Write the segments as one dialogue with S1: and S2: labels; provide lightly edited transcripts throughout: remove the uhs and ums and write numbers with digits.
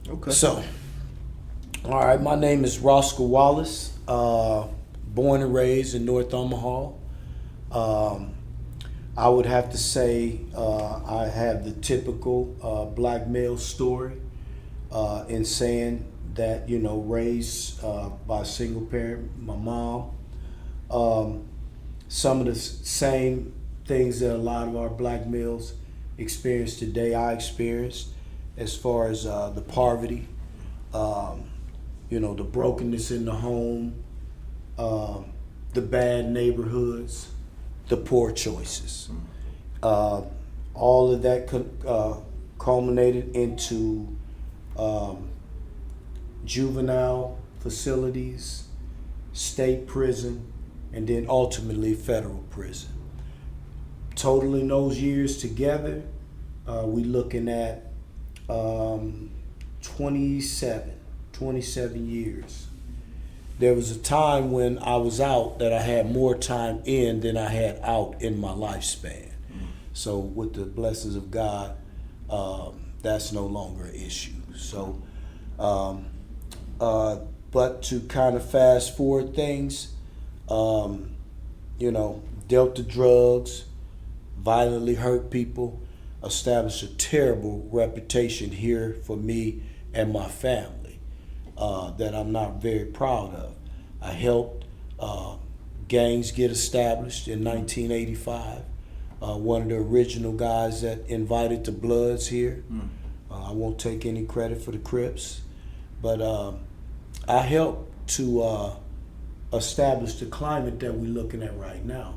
S1: Okay.
S2: So, all right, my name is Roscoe Wallace, born and raised in North Omaha. Um, I would have to say I have the typical black male story in saying that, raised by a single parent, my mom. Um, some of the same things that a lot of our black males experience today, I experienced as far as the poverty, um, the brokenness in the home, um, the bad neighborhoods, the poor choices. Uh, all of that culminated into um, juvenile facilities, state prison, and then ultimately federal prison. Totaling those years together, we looking at um, 27, 27 years. There was a time when I was out that I had more time in than I had out in my lifespan. So with the blessings of God, that's no longer an issue. So, um, but to kind of fast forward things, um, dealt the drugs, violently hurt people, established a terrible reputation here for me and my family that I'm not very proud of. I helped gangs get established in 1985. One of the original guys that invited the Bloods here. I won't take any credit for the Crips, but I helped to establish the climate that we're looking at right now.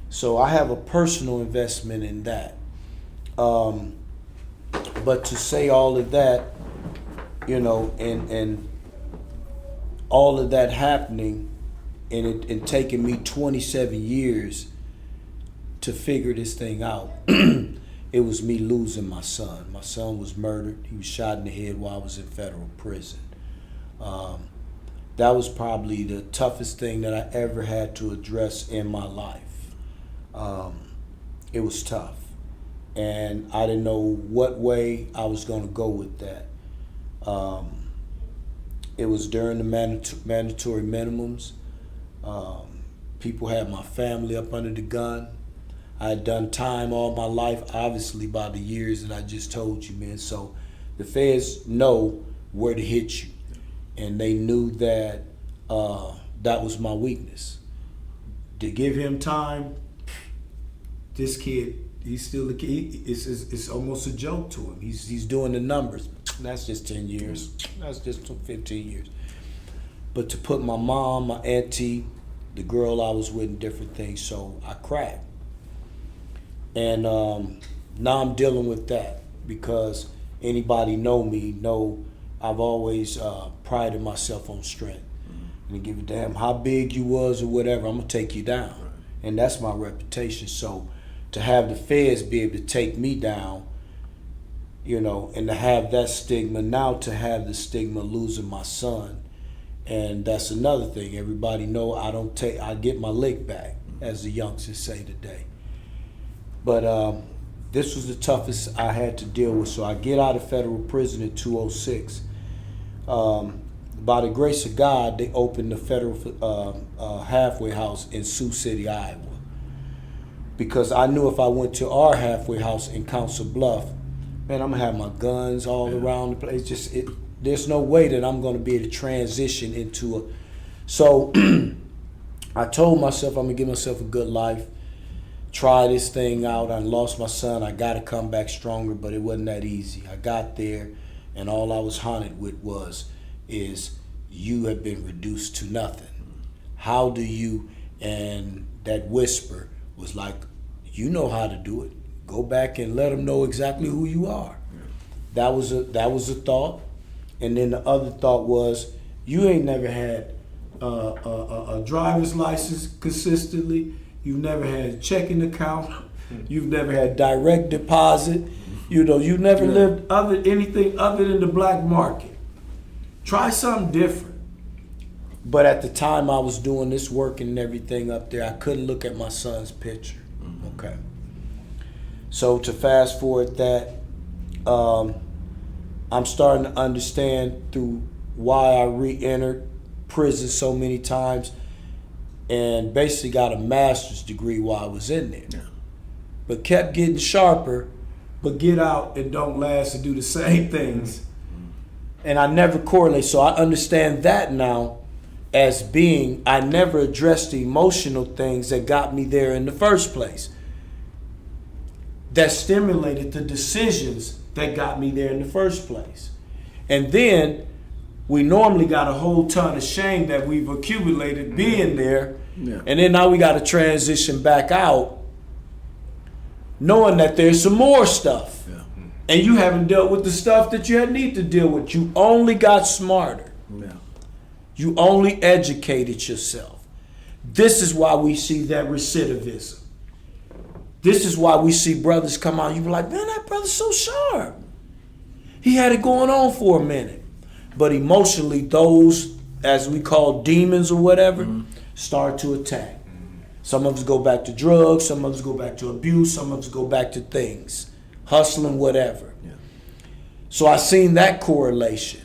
S2: So I have a personal investment in that. But to say all of that, and all of that happening, and it taking me 27 years to figure this thing out. It was me losing my son. My son was murdered. He was shot in the head while I was in federal prison. That was probably the toughest thing that I ever had to address in my life. It was tough. And I didn't know what way I was going to go with that. It was during the mandatory minimums. People had my family up under the gun. I had done time all my life, obviously by the years that I just told you, man. So the feds know where to hit you. And they knew that that was my weakness. To give him time, this kid, he's still a kid. It's almost a joke to him. He's doing the numbers. That's just 10 years. That's just 15 years. But to put my mom, my auntie, the girl I was with, in different things, so I cracked. And now I'm dealing with that because anybody know me know I've always prided myself on strength. And give a damn how big you was or whatever, I'm gonna take you down. And that's my reputation. So to have the feds be able to take me down, and to have that stigma, now to have the stigma losing my son, and that's another thing. Everybody know I get my lick back, as the youngsters say today. But this was the toughest I had to deal with. So I get out of federal prison in 2006. By the grace of God, they opened the federal halfway house in Sioux City, Iowa. Because I knew if I went to our halfway house in Council Bluff, man, I'm gonna have my guns all around the place. There's no way that I'm gonna be able to transition into a. So I told myself I'm gonna give myself a good life, try this thing out. I lost my son. I got to come back stronger, but it wasn't that easy. I got there, and all I was haunted with is you have been reduced to nothing. How do you? And that whisper was like, you know how to do it. Go back and let them know exactly who you are. That was a thought, and then the other thought was, you ain't never had a driver's license consistently. You've never had a checking account. You've never had direct deposit. You've never lived anything other than the black market. Try something different. But at the time I was doing this work and everything up there, I couldn't look at my son's picture. Okay. So to fast forward that, I'm starting to understand through why I re-entered prison so many times, and basically got a master's degree while I was in there. Yeah. But kept getting sharper, but get out and don't last and do the same things. Mm-hmm. And I never correlate. So I understand that now as being, I never addressed the emotional things that got me there in the first place. That stimulated the decisions that got me there in the first place. And then we normally got a whole ton of shame that we've accumulated being there. Yeah. And then now we got to transition back out knowing that there's some more stuff. Yeah. And you haven't dealt with the stuff that you need to deal with. You only got smarter. Yeah. You only educated yourself. This is why we see that recidivism. This is why we see brothers come out. You be like, man, that brother's so sharp. He had it going on for a minute. But emotionally, those, as we call demons or whatever, start to attack. Some of us go back to drugs. Some of us go back to abuse. Some of us go back to things. Hustling, whatever. Yeah. So I seen that correlation.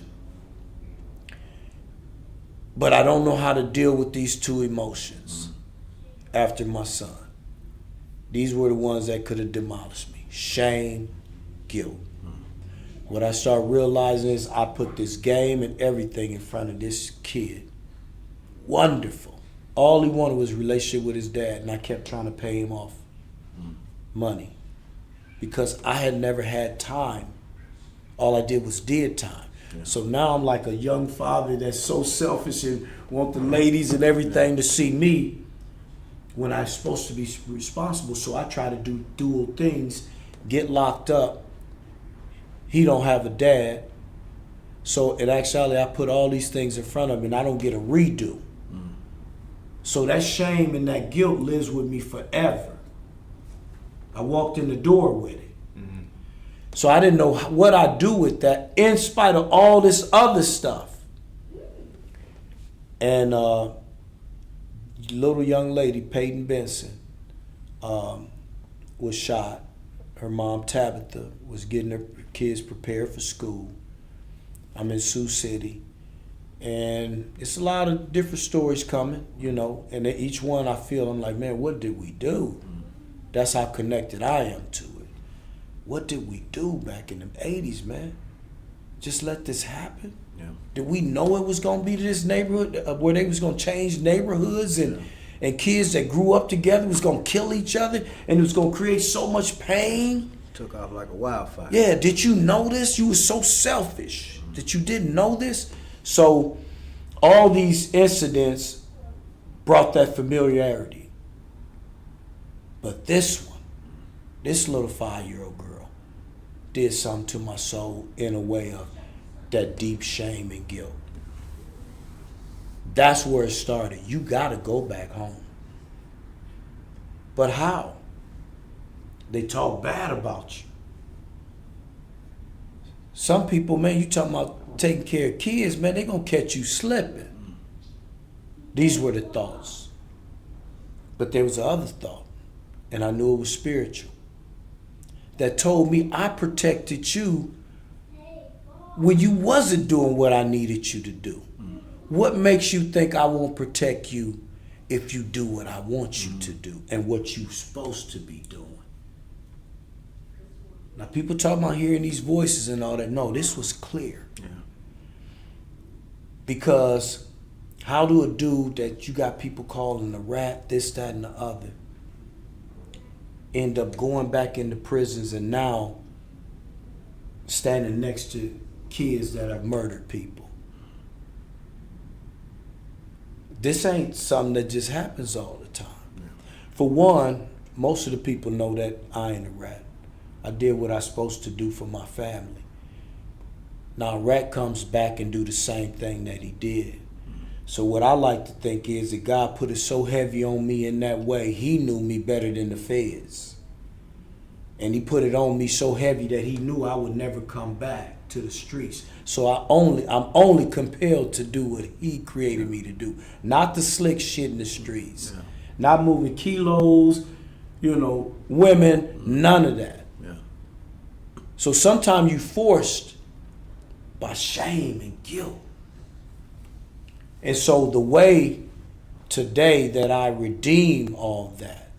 S2: But I don't know how to deal with these two emotions after my son. These were the ones that could have demolished me. Shame, guilt. What I start realizing is I put this game and everything in front of this kid. Wonderful. All he wanted was a relationship with his dad, and I kept trying to pay him off money because I had never had time. All I did was did time. Yeah. So now I'm like a young father that's so selfish and want the ladies and everything to see me when I'm supposed to be responsible. So I try to do dual things, get locked up. He don't have a dad. So in actuality, I put all these things in front of him and I don't get a redo. So that shame and that guilt lives with me forever. I walked in the door with it. Mm-hmm. So I didn't know what I'd do with that in spite of all this other stuff. And little young lady, Peyton Benson, was shot. Her mom, Tabitha, was getting her kids prepared for school. I'm in Sioux City. And it's a lot of different stories coming, you know, and each one I feel, I'm like, man, what did we do? That's how connected I am to it. What did we do back in the 80s, man? Just let this happen? Yeah. Did we know it was going to be this neighborhood where they was going to change neighborhoods and kids that grew up together was going to kill each other and it was going to create so much pain?
S1: Took off like a wildfire.
S2: Yeah, did you know this? You were so selfish that you didn't know this? So all these incidents brought that familiarity. But this one, this little 5-year-old girl did something to my soul in a way of that deep shame and guilt. That's where it started. You got to go back home. But how? They talk bad about you. Some people, man, you talking about taking care of kids, man, they gonna catch you slipping. These were the thoughts. But there was the other thought, and I knew it was spiritual, that told me I protected you when you wasn't doing what I needed you to do. What makes you think I won't protect you if you do what I want you to do and what you're supposed to be doing? Now, people talk about hearing these voices and all that. No, this was clear. Yeah. Because how do a dude that you got people calling a rat, this, that, and the other, end up going back into prisons and now standing next to kids that have murdered people? This ain't something that just happens all the time. Yeah. For one, most of the people know that I ain't a rat. I did what I supposed to do for my family. Now a rat comes back and do the same thing that he did. So what I like to think is that God put it so heavy on me in that way, he knew me better than the feds. And he put it on me so heavy that he knew I would never come back to the streets. So I'm only compelled to do what he created me to do. Not the slick shit in the streets. Yeah. Not moving kilos, women, none of that. Yeah. So sometimes you forced by shame and guilt. And so the way today that I redeem all that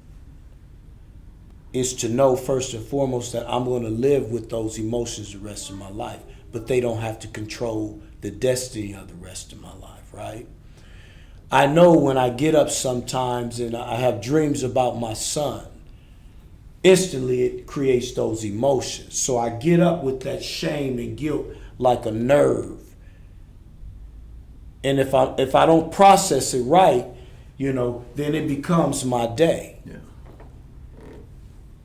S2: is to know first and foremost that I'm going to live with those emotions the rest of my life, but they don't have to control the destiny of the rest of my life, right? I know when I get up sometimes and I have dreams about my son, instantly it creates those emotions. So I get up with that shame and guilt like a nerve. And if I don't process it right, then it becomes my day.
S1: Yeah.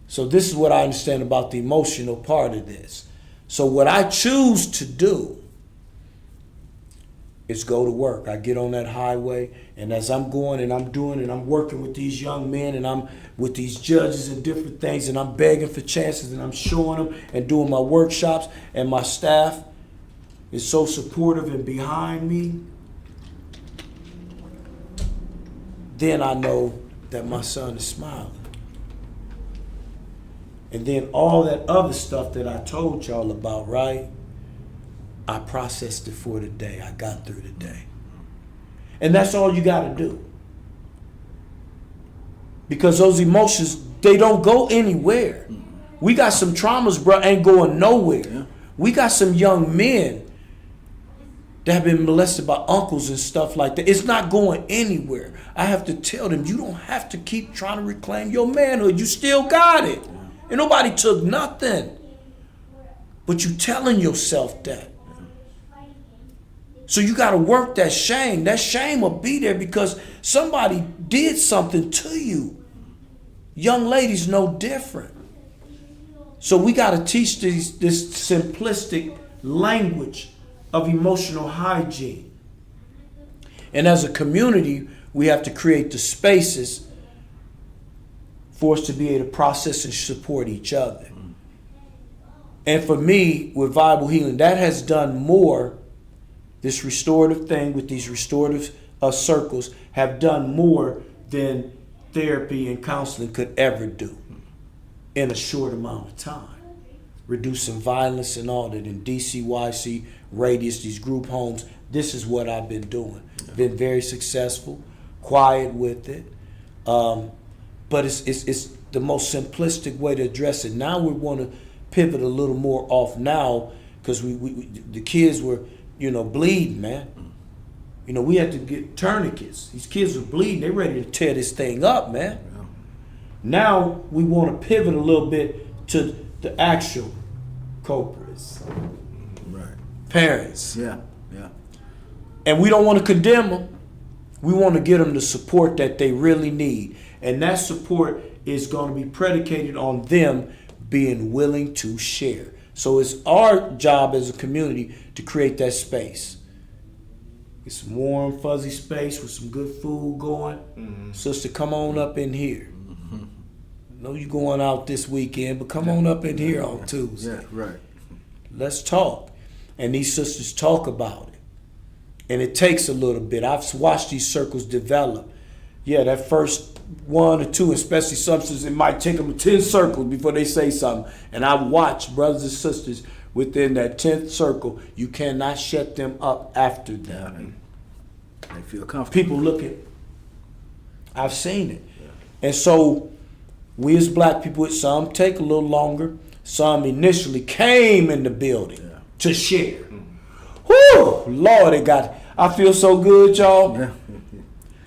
S2: So this is what I understand about the emotional part of this. So what I choose to do is go to work. I get on that highway, and as I'm going and I'm doing and I'm working with these young men and I'm with these judges and different things, and I'm begging for chances and I'm showing them and doing my workshops, and my staff is so supportive and behind me, then I know that my son is smiling. And then all that other stuff that I told y'all about, right? I processed it for the day. I got through the day. And that's all you got to do. Because those emotions, they don't go anywhere. We got some traumas, bro, ain't going nowhere.
S1: Yeah.
S2: We got some young men that have been molested by uncles and stuff like that. It's not going anywhere. I have to tell them, you don't have to keep trying to reclaim your manhood. You still got it. And nobody took nothing. But you telling yourself that. So you got to work that shame. That shame will be there because somebody did something to you. Young ladies no different. So we got to teach this simplistic language of emotional hygiene. And as a community, we have to create the spaces for us to be able to process and support each other. And for me, with Viable Healing, that has done more. This restorative thing with these restorative circles have done more than therapy and counseling could ever do in a short amount of time. Reducing violence and all that in DCYC, Radius, these group homes. This is what I've been doing. Been very successful, quiet with it. But it's the most simplistic way to address it. Now we want to pivot a little more off now because we the kids were, bleeding, man. We had to get tourniquets. These kids were bleeding. They ready to tear this thing up, man. Yeah. Now we want to pivot a little bit to the actual culprits.
S1: Right.
S2: Parents.
S1: Yeah.
S2: And we don't want to condemn them. We want to get them the support that they really need. And that support is going to be predicated on them being willing to share. So it's our job as a community to create that space. It's some warm, fuzzy space with some good food going. Mm-hmm. Sister, come on up in here. Mm-hmm. I know you're going out this weekend, but come on up in here on Tuesday.
S1: Yeah, right.
S2: Let's talk. And these sisters talk about it. And it takes a little bit. I've watched these circles develop. Yeah, that first one or two, especially substances, it might take them 10 circles before they say something. And I've watched brothers and sisters within that 10th circle. You cannot shut them up after that.
S1: They feel comfortable.
S2: People looking. I've seen it. Yeah. And so we as black people, some take a little longer. Some initially came in the building to share. Whew, Lord, I feel so good, y'all.
S1: Yeah.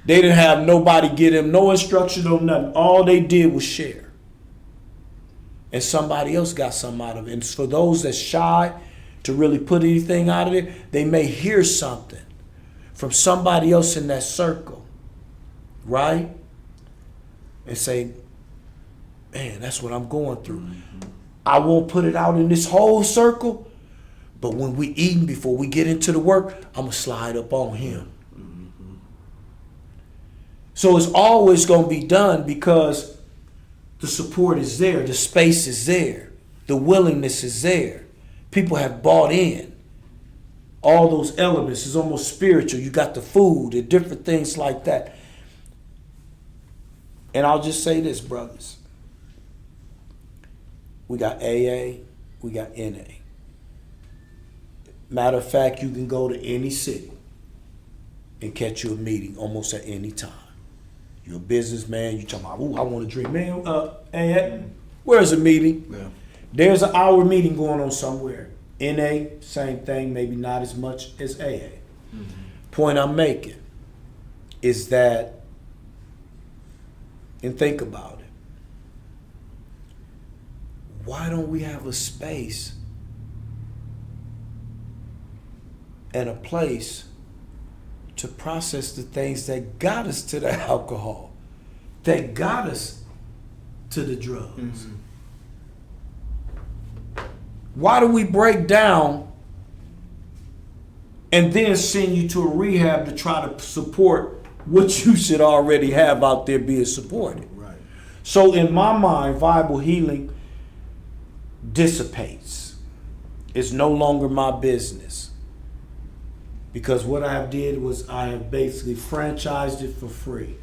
S2: They didn't have nobody get them no instruction or nothing. All they did was share. And somebody else got something out of it. And for those that's shy to really put anything out of it, they may hear something from somebody else in that circle, right? And say, man, that's what I'm going through. Mm-hmm. I won't put it out in this whole circle, but when we eating, before we get into the work, I'm going to slide up on him. So it's always going to be done because the support is there, the space is there, the willingness is there. People have bought in. All those elements is almost spiritual. You got the food and different things like that. And I'll just say this, brothers. We got AA, we got NA. Matter of fact, you can go to any city and catch you a meeting almost at any time. You're a businessman, you talking about, ooh, I want to drink. Man, hey, where's a meeting?
S1: Yeah.
S2: There's an hour meeting going on somewhere. NA, same thing, maybe not as much as AA. Point I'm making is that, and think about it, why don't we have a space and a place to process the things that got us to the alcohol, that got us to the drugs? Why do we break down and then send you to a rehab to try to support what you should already have out there being supported?
S1: Right.
S2: So in my mind, viable healing dissipates. It's no longer my business. Because what I did was I have basically franchised it for free.